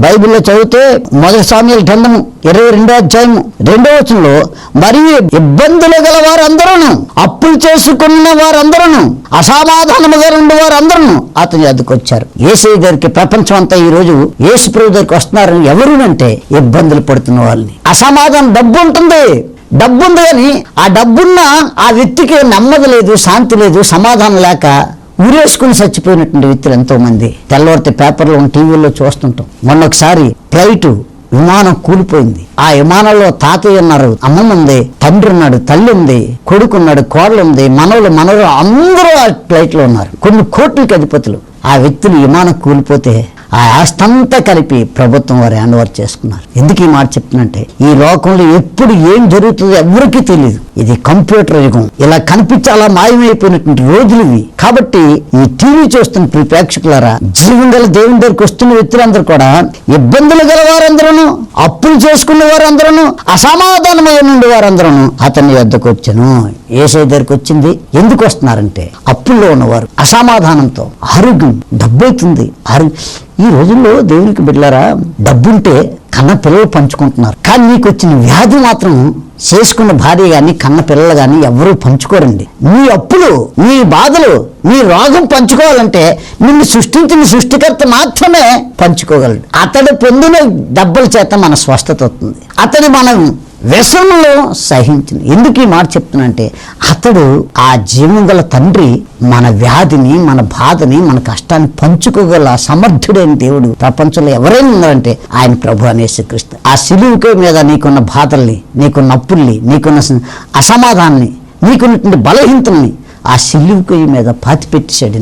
బైబిల్లో చదివితే 1 సమూయేలు గ్రంథము 22వ అధ్యాయము 2వ వచనంలో, మరియు ఇబ్బందులు గల వారందరూ, అప్పులు చేసుకున్న వారందరూ, అసమాధానముగా ఉండే వారందరూ అతని వద్దకు వచ్చారు. యేసయ్య దగ్గరికి ప్రపంచం అంతా ఈ రోజు యేసు ప్రభు దగ్గరికి వస్తున్నారని ఎవరునంటే ఇబ్బందులు పడుతున్న వాళ్ళని. అసమాధానం, డబ్బు ఉంటుంది, డబ్బు ఉంది కానీ ఆ డబ్బున్న ఆ వ్యక్తికి నెమ్మది లేదు, శాంతి లేదు, సమాధానం లేక ఊరేసుకుని చచ్చిపోయినటువంటి వ్యక్తులు ఎంతో మంది తెల్లవారితే పేపర్లో టీవీలో చూస్తుంటాం. మొన్న ఒకసారి ఫ్లైట్ విమానం కూలిపోయింది. ఆ విమానంలో తాతయ్య ఉన్నారు, అమ్మమ్మ ఉంది, తండ్రి ఉన్నాడు, తల్లి ఉంది, కొడుకు ఉన్నాడు, కోడలు ఉంది, మనవలు అందరూ ఆ ఫ్లైట్ లో ఉన్నారు. కొన్ని కోట్లకి అధిపతులు. ఆ వ్యక్తులు విమానం కూలిపోతే ఆ ఆస్తంతా కలిపి ప్రభుత్వం వారు హ్యాండ్ ఓవర్ చేసుకున్నారు. ఎందుకు ఈ మాట చెప్తున్నంటే, ఈ లోకంలో ఎప్పుడు ఏం జరుగుతుందో ఎవరికీ తెలియదు. ఇది కంప్యూటర్ యుగం. ఇలా కనిపించి అలా మాయమైపోయినటువంటి రోజులు ఇవి. కాబట్టి ఈ టీవీ చూస్తున్న ప్రేక్షకులారా, జీవం గల దేవుని దగ్గరికి వస్తున్న వ్యక్తులందరూ కూడా ఇబ్బందులు గల వారందరూ, అప్పులు చేసుకున్న వారందరూ, అసమాధానమైన నుండి వారందరూ అతని వద్దకు వచ్చాను. యేసయ్య దగ్గరికి వచ్చింది ఎందుకు వస్తున్నారంటే, అప్పుల్లో ఉన్నవారు, అసమాధానంతో, ఆరోగ్యం, డబ్బు అవుతుంది. ఈ రోజుల్లో దేవునికి బిడ్డలారా, డబ్బుంటే కన్న పిల్లలు పంచుకుంటున్నారు. కానీ నీకు వచ్చిన వ్యాధి మాత్రం చేసుకున్న భార్య గాని కన్న పిల్లలు గాని ఎవరూ పంచుకోరండి. నీ అప్పులు, నీ బాధలు, నీ రోగం పంచుకోవాలంటే నిన్ను సృష్టించిన సృష్టికర్త మాత్రమే పంచుకోగలడు. అతడు పొందిన దెబ్బల చేత మన స్వస్థత అవుతుంది. అతడు మనం వ్యసనంలో సహించింది. ఎందుకు ఈ మాట చెప్తున్నంటే, అతడు ఆ జీవం గల తండ్రి మన వ్యాధిని, మన బాధని, మన కష్టాన్ని పంచుకోగల సమర్థుడైన దేవుడు ప్రపంచంలో ఎవరైనా ఉన్నారంటే ఆయన ప్రభు అనే యేసుక్రీస్తు. ఆ సిలువ మీద నీకున్న బాధల్ని, నీకున్న అప్పుల్ని, నీకున్న అసమాధానాన్ని, నీకున్నటువంటి బలహీనతల్ని ఆ సిలువ మీద పాతిపెట్టేశాడు.